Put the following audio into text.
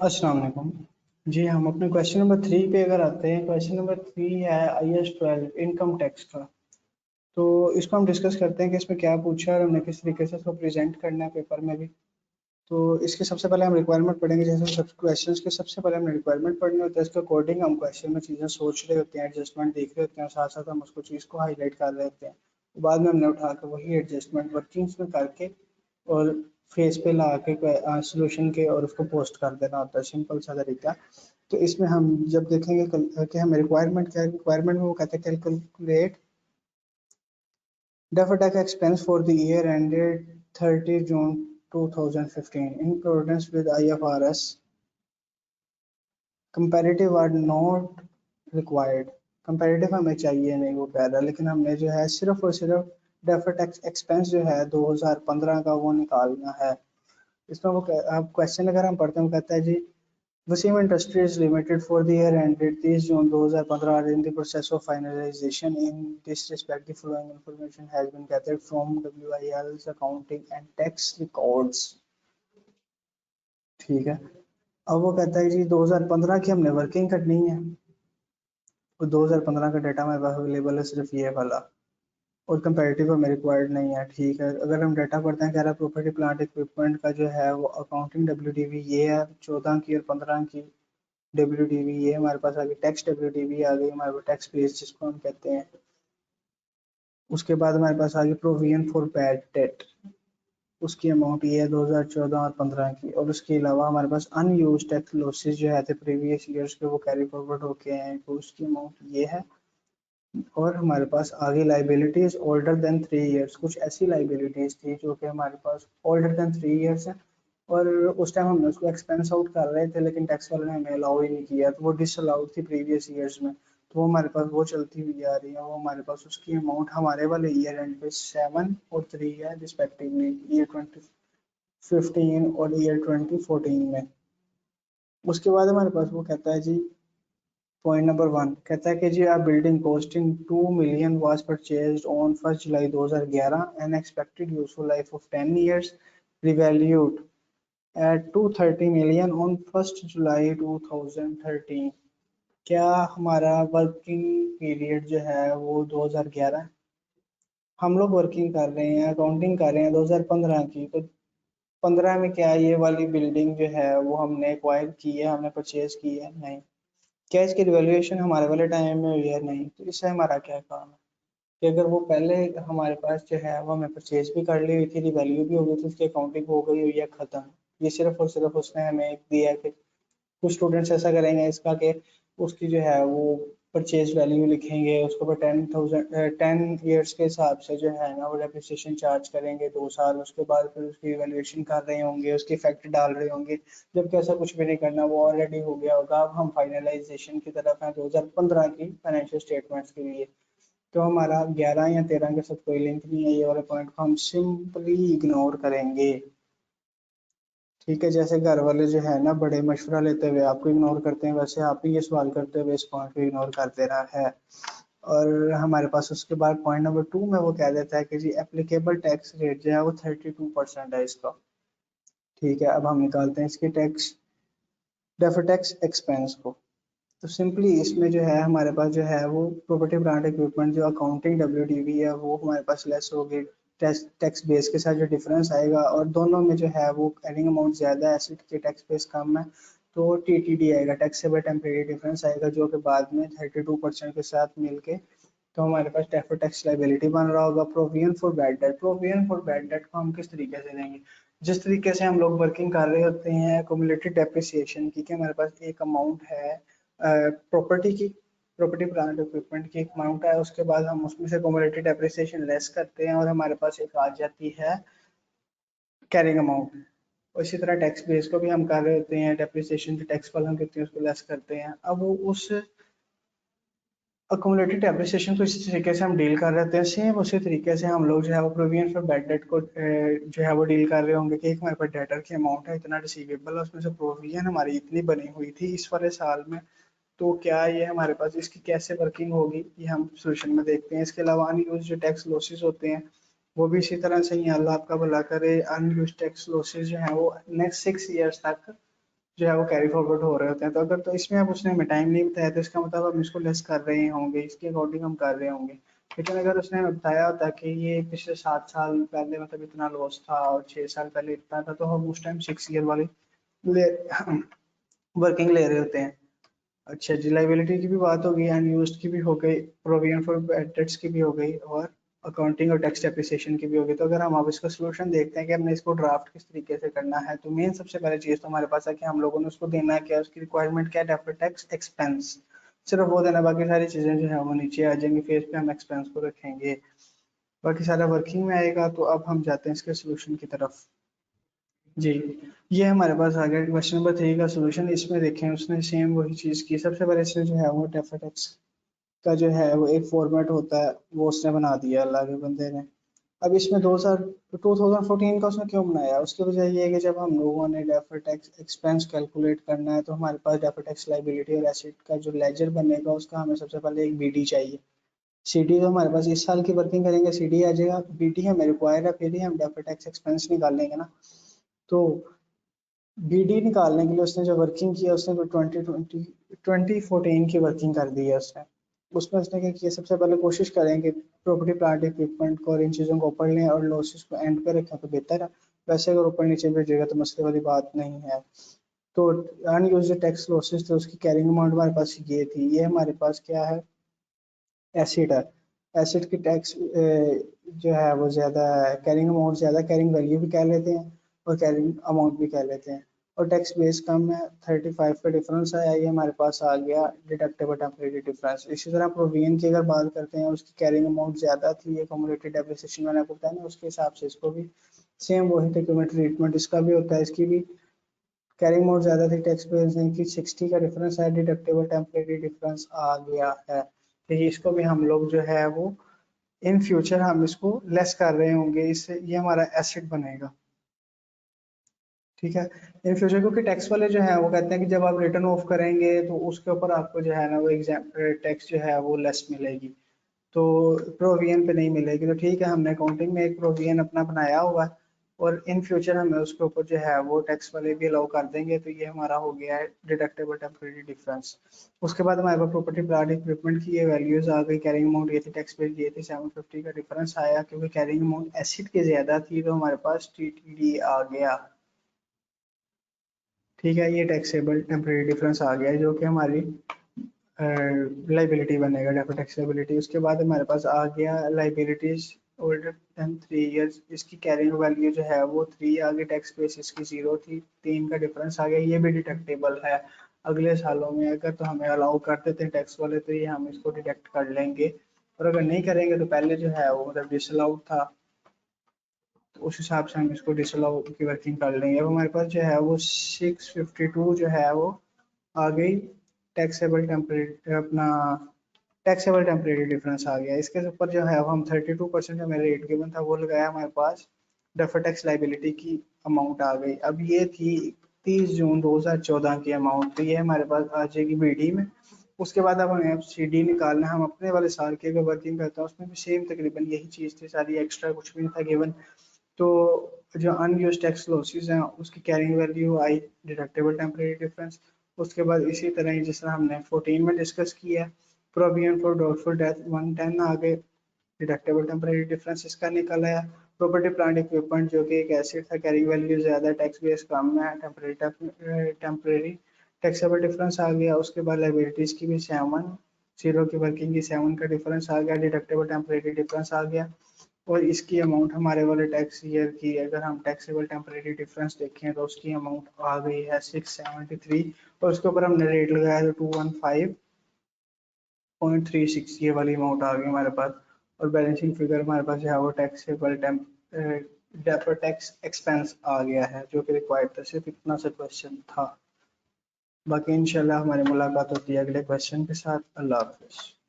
अस्सलाम वालेकुम। जी, हम अपने क्वेश्चन नंबर 3 पे अगर आते हैं, क्वेश्चन नंबर 3 है IAS 12 इनकम टैक्स का। तो इसको हम डिस्कस करते हैं कि इसमें क्या पूछा है और हमने किस तरीके से इसको प्रेजेंट करना है पेपर में भी। तो इसके सबसे पहले हम रिक्वायरमेंट पढ़ेंगे। जैसे सब क्वेश्चंस के सबसे पहले हमने रिक्वायरमेंट पढ़नी होती है, इसके अकॉर्डिंग हम क्वेश्चन में चीज़ें सोच रहे होते हैं, एडजस्टमेंट देख रहे होते हैं, साथ साथ हम उसको चीज़ को हाईलाइट कर रहे होते हैं। बाद में हमने उठा के वही एडजस्टमेंट वर्किंग्स में करके और फेस पे ला के सोल्यूशन के और उसको पोस्ट कर देना होता है, सिंपल सा तरीका। तो इसमें हम जब देखेंगे कि हमें रिक्वायरमेंट क्या है, रिक्वायरमेंट में वो कहते हैं calculate deferred tax expense for the year ended 30 June 2015 in accordance with IFRS. Comparative are not required. Comparative हमें चाहिए नहीं वो कह रहा है, लेकिन हमने जो है सिर्फ और सिर्फ डेफर्ड टैक्स एक्सपेंस जो है 2015 का वो निकालना है। इसमें वो अब क्वेश्चन अगर हम पढ़ते हैं, वो कहता है जी Wasim Industries Limited for the year ended 30 June 2015 are in the process of finalization. In this respect, the following information has been gathered from WIL's accounting and tax records. ठीक है। अब वो कहता है जी 2015 की हमने वर्किंग करनी है और 2015 का डाटा हमारे पास अवेलेबल है सिर्फ ये वाला, और कंपैरेटिव हमें रिक्वायर्ड नहीं है। ठीक है, अगर हम डाटा पढ़ते हैं, कह रहा है प्रॉपर्टी प्लांट इक्विपमेंट का जो है वो अकाउंटिंग WDV ये है 14 की और 15 की WDV ये हमारे पास आ गई, टैक्स WDV आ गई हमारे पास, टैक्स बेस जिसको हम कहते हैं। उसके बाद हमारे पास आ गई प्रोविजन फॉर बैड डेट, उसकी अमाउंट ये है 2014 और 15 की। और उसके अलावा हमारे पास अनयूज टैक्स लॉसेज जो है थे प्रीवियस ईयर्स के, वो कैरी फॉरवर्ड होके हैं, तो उसकी अमाउंट ये है। और हमारे पास आगे लाइबिलिटीज ओल्डर देन 3 इयर्स, कुछ ऐसी लाइबिलिटीज थी जो कि हमारे पास ओल्डर देन 3 इयर्स है, और उस टाइम हमने उसको एक्सपेंस आउट कर रहे थे, लेकिन टैक्स वाले ने हमें अलाउ ही नहीं किया, तो वो डिसअलाउड थी प्रीवियस ईयर्स में। तो वो हमारे पास वो चलती हुई आ रही है, वो हमारे पास उसकी अमाउंट हमारे वाले ईयर एंड पे 7 और 3 है रिस्पेक्टिवली, ईयर 2015 और ईयर 2014 में। उसके बाद हमारे पास वो कहता है जी पॉइंट नंबर 1, कहता है कि जी आप building costing 2 million was purchased on 1st July 2011 and expected useful life of 10 years, revalued at 230 million on 1st July 2013। क्या हमारा वर्किंग पीरियड जो है वो 2011 है? हम लोग वर्किंग कर रहे हैं, अकाउंटिंग कर रहे हैं 2015 की, तो 15 में क्या ये वाली बिल्डिंग जो है वो हमने एक्वायर की है, हमने परचेज की है? नहीं। क्या इसकी रिवैल्यूएशन हमारे वाले टाइम में हुई है? नहीं। तो इससे हमारा क्या काम है कि अगर वो पहले हमारे पास जो है वो हमें परचेज भी कर ली हुई थी, रिवैल्यू भी हो गई थी, उसकी अकाउंटिंग हो गई हुई है खत्म। ये सिर्फ और सिर्फ उसने हमें एक दिया है कि कुछ स्टूडेंट्स ऐसा करेंगे इसका कि उसकी जो है वो परचेज वैल्यू लिखेंगे, उसके ऊपर 10 ईयर्स के हिसाब से जो है ना वो डेप्रिसिएशन चार्ज करेंगे 2 साल, उसके बाद फिर उसकी इवैल्यूएशन कर रहे होंगे, उसकी इफेक्ट डाल रहे होंगे। जबकि ऐसा कुछ भी नहीं करना, वो ऑलरेडी हो गया होगा। अब हम फाइनलाइजेशन की तरफ हैं 2015 की फाइनेंशियल स्टेटमेंट्स के लिए। तो हमारा 11 या 13 के साथ कोई लिंक नहीं है, ये वाले पॉइंट को हम सिंपली इग्नोर करेंगे। ठीक है, जैसे घर वाले जो है ना बड़े मशवरा लेते हुए आपको इग्नोर करते हैं, वैसे आप ही ये सवाल करते हुए इस पॉइंट को इग्नोर कर देना है। और हमारे पास उसके बाद पॉइंट नंबर 2 में वो कह देता है कि जी एप्लीकेबल टैक्स रेट जो है वो 32% है इसका। ठीक है, अब हम निकालते हैं इसकी टैक्स डेफर्ड टैक्स एक्सपेंस को। तो सिंपली इसमें जो है हमारे पास जो है वो प्रॉपर्टी प्लांट इक्विपमेंट जो अकाउंटिंग WDV है वो हमारे पास लेस होगी, टैक्स बेस के साथ जो डिफरेंस आएगा, और दोनों में जो है वो एडिंग अमाउंट ज़्यादा है, एसेट के टैक्स बेस कम है, तो TTD आएगा, टैक्सेबल टेम्परेरी डिफरेंस आएगा, जो कि बाद में 32% के साथ मिलके तो हमारे पास डेफर्ड टैक्स लाइबिलिटी बन रहा होगा। Provision for bad debt, provision for bad debt को हम किस तरीके से देंगे? जिस तरीके से हम लोग वर्किंग कर रहे होते हैं एक्यूमुलेटेड डेप्रिसिएशन की, कि हमारे पास एक अमाउंट है प्रॉपर्टी की, प्रॉपर्टी प्लांट इक्विपमेंट की एक अमाउंट है, उसके बाद हम उसमें से एक्यूमुलेटेड डेप्रिसिएशन लेस करते हैं और हमारे पास एक आ जाती है कैरिंग अमाउंट। और इसी तरह टैक्स बेस को भी हम कर रहे होते हैं, डेप्रिसिएशन जो टैक्स पर हम कितनी उसको लेस करते हैं। अब वो उस अक्यूमुलेटेड डेप्रिसिएशन को इसी तरीके से हम डील कर रहे होते हैं, सेम उसी तरीके से हम लोग जो है वो प्रोविजन फॉर बैड डेट को जो है वो डील कर रहे होंगे कि एक हमारे पास डेटर की अमाउंट है, इतना रिसीवेबल है, उसमें से प्रोविजन हमारी इतनी बनी हुई थी इस वाले साल में, तो क्या ये हमारे पास इसकी कैसे वर्किंग होगी ये हम सोल्यूशन में देखते हैं। इसके अलावा अनयूज जो टैक्स लॉसेस होते हैं वो भी इसी तरह से ही, अल्लाह आपका भला करे, अनयूज टैक्स लॉसेस जो है वो नेक्स्ट 6 ईयर्स तक जो है वो कैरी फॉरवर्ड हो रहे होते हैं। तो अगर तो इसमें अब उसने हमें टाइम नहीं बताया तो इसका मतलब हम इसको लेस कर रहे होंगे, इसके अकॉर्डिंग हम कर रहे होंगे। लेकिन अगर उसने हमें बताया होता कि ये पिछले 7 साल पहले मतलब इतना लॉस था और 6 साल पहले इतना था, तो हम उस टाइम 6 ईयर वाली ले वर्किंग ले रहे होते हैं। अच्छा जी, लाइबिलिटी की भी बात हो गई, अनयूज्ड की भी हो गई, प्रोविजन फॉर बैड डेट्स की भी हो गई, और अकाउंटिंग और टैक्स डेप्रिसिएशन की भी होगी। तो अगर हम अब इसका सोल्यूशन देखते हैं कि हमने इसको ड्राफ्ट किस तरीके से करना है, तो मेन सबसे पहले चीज़ तो हमारे पास है कि हम लोगों ने उसको देना है क्या, उसकी रिक्वायरमेंट क्या है, डेफर्ड टैक्स एक्सपेंस, सिर्फ वो देना, बाकी सारी चीज़ें जो है वो नीचे आ जाएंगी, फेस पे हम एक्सपेंस को रखेंगे, बाकी सारा वर्किंग में आएगा। तो अब हम जाते हैं इसके सोल्यूशन की तरफ। जी, ये हमारे पास आ गया क्वेश्चन नंबर 3 का सोल्यूशन। इसमें देखें उसने सेम वही चीज़ की, सबसे पहले इसने जो है वो डेफर्ड टैक्स का जो है वो एक फॉर्मेट होता है वो उसने बना दिया अल्लाह के बंदे ने। अब इसमें 2014 का उसने क्यों बनाया, उसकी वजह ये है कि जब हम लोगों ने डेफर्ड टैक्स एक्सपेंस कैलकुलेट करना है तो हमारे पास डेफर्ड टैक्स लाइबिलिटी और एसेट का जो लेजर बनेगा उसका हमें सबसे पहले एक बीडी चाहिए। सीडी तो हमारे पास इस साल की वर्किंग करेंगे, सीडी आ जाएगा, बीडी हमें रिक्वायर है, फिर ही हम डेफर्ड टैक्स एक्सपेंस निकालेंगे ना। तो बीडी निकालने के लिए उसने जो वर्किंग किया उसने तो 2014 की वर्किंग कर दी है उसने। उसमें उसने क्या किया, सबसे पहले कोशिश करें कि प्रॉपर्टी प्लांट इक्विपमेंट को और इन चीज़ों को ऊपर लें और लॉसेस को एंड पे रखें तो बेहतर है। वैसे अगर ऊपर नीचे भेजेगा तो मसले वाली बात नहीं है। तो अनयूज्ड टैक्स लॉसेस थे, उसकी कैरिंग अमाउंट हमारे पास ये थी, ये हमारे पास क्या है, एसिड है। एसिड की टैक्स जो है वो ज़्यादा है, कैरिंग अमाउंट ज़्यादा, कैरिंग वैल्यू भी कह लेते हैं और कैरिंग अमाउंट भी कह लेते हैं, और टैक्स बेस कम है, 35 का डिफरेंस आया, ये हमारे पास आ गया डिडक्टेबल टेम्परेरी डिफरेंस। इसी तरह प्रोविजन की अगर बात करते हैं, उसकी कैरिंग अमाउंट ज़्यादा थी, एकमुलेटेड डेप्रिसिएशन मैंने आपको बताया ना, उसके हिसाब से इसको भी सेम वही ट्रीटमेंट इसका भी होता है, इसकी भी कैरिंग अमाउंट ज़्यादा थी, टैक्स बेस की 60 का डिफरेंस है, डिडक्टेबल टेम्परेरी डिफरेंस आ गया है। तो इसको भी हम लोग जो है वो इन फ्यूचर हम इसको लेस कर रहे होंगे, इससे ये हमारा एसेट बनेगा। ठीक है, इन फ्यूचर, क्योंकि टैक्स वाले जो है वो कहते हैं कि जब आप रिटर्न ऑफ करेंगे तो उसके ऊपर आपको जो है ना वो एग्जाम टैक्स जो है वो लेस मिलेगी, तो प्रोविजन पे नहीं मिलेगी। तो ठीक है, हमने अकाउंटिंग में एक प्रोविजन अपना बनाया हुआ है और इन फ्यूचर हमें उसके ऊपर जो है वो टैक्स वाले भी अलाउ कर देंगे। तो ये हमारा हो गया है डिडक्टेबल टेम्परेरी डिफरेंस। उसके बाद हमारे पास प्रॉपर्टी प्लांट इक्विपमेंट की ये वैल्यूज आ गई, कैरिंग अमाउंट ये थी, टैक्स पे ये थी, 750 का डिफरेंस आया क्योंकि कैरिंग अमाउंट एसिड की ज्यादा थी, तो हमारे पास टीटीडी आ गया। ठीक है, ये टैक्सेबल टेम्परेरी डिफरेंस आ गया जो कि हमारी लाइबिलिटी बनेगा, डेफर्ड टैक्स लाइबिलिटी। उसके बाद हमारे पास आ गया लाइबिलिटीज ओल्डर देन 3 ईयर्स, इसकी कैरिंग वैल्यू जो है वो 3 आ गई, टैक्स बेस इसकी 0 थी, 3 का डिफरेंस आ गया, ये भी डिडक्टेबल है। अगले सालों में अगर तो हमें अलाउ कर देते हैं टैक्स वाले तो ये हम इसको डिडक्ट कर लेंगे, और अगर नहीं करेंगे तो पहले जो है वो मतलब डिसअलाउड था, तो उस हिसाब से हम इसको डिसअलाउ की वर्किंग कर लेंगे। अब हमारे पास जो है वो 652 जो है वो आ गई, टैक्सेबल टेम्परेरी अपना टैक्सेबल टेम्परेरी डिफरेंस आ गया। इसके ऊपर जो है हम 32% जो मेरा रेट गिवन था वो लगाया, हमारे पास डेफर्ड टैक्स लाइबिलिटी की अमाउंट आ गई। अब ये थी 30 जून 2014 की अमाउंट, तो ये हमारे पास आ जाएगी बीडी में। उसके बाद अब हमें सी डी निकालना है, हम अपने वाले साल की अगर वर्किंग करते हैं उसमें भी सेम तकरीबन यही चीज़ थी सारी, एक्स्ट्रा कुछ भी नहीं था गिवन। तो जो अनयूज्ड टैक्स लॉसेस हैं उसकी कैरिंग वैल्यू आई, डिडक्टेबल टेम्परेरी डिफरेंस। उसके बाद इसी तरह ही जिस तरह हमने 14 में डिस्कस किया, प्रोविजन फॉर डाउटफुल डेथ 110 आ गए, डिडक्टेबल टेम्परेरी डिफरेंस इसका निकल आया। प्रॉपर्टी प्लांट इक्विपमेंट जो कि एक एसेट था, कैरिंग वैल्यू ज़्यादा, टैक्स बेस कम है, टेम्परेरी टैक्सेबल डिफरेंस आ गया। उसके बाद लाइबिलिटीज़ की भी 7 की वर्किंग की 7 का डिफरेंस आ गया, डिडक्टेबल टेम्परेरी डिफरेंस आ गया। और इसकी अमाउंट हमारे वाले टैक्स ईयर की अगर हम टैक्सेबल टेम्परेरी डिफरेंस देखें तो उसकी अमाउंट आ गई है 673, और उसके ऊपर हमने रेट लगाया तो 215.36, ये वाली अमाउंट आ गई हमारे पास। और बैलेंसिंग फिगर हमारे पास जो है वो टैक्सेबल डेफर्ड टैक्स एक्सपेंस आ गया है जो कि रिक्वायर्ड था, सिर्फ इतना सा क्वेश्चन था। बाकी इंशाल्लाह हमारी मुलाकात होती है अगले क्वेश्चन के साथ। अल्लाह हाफिज़।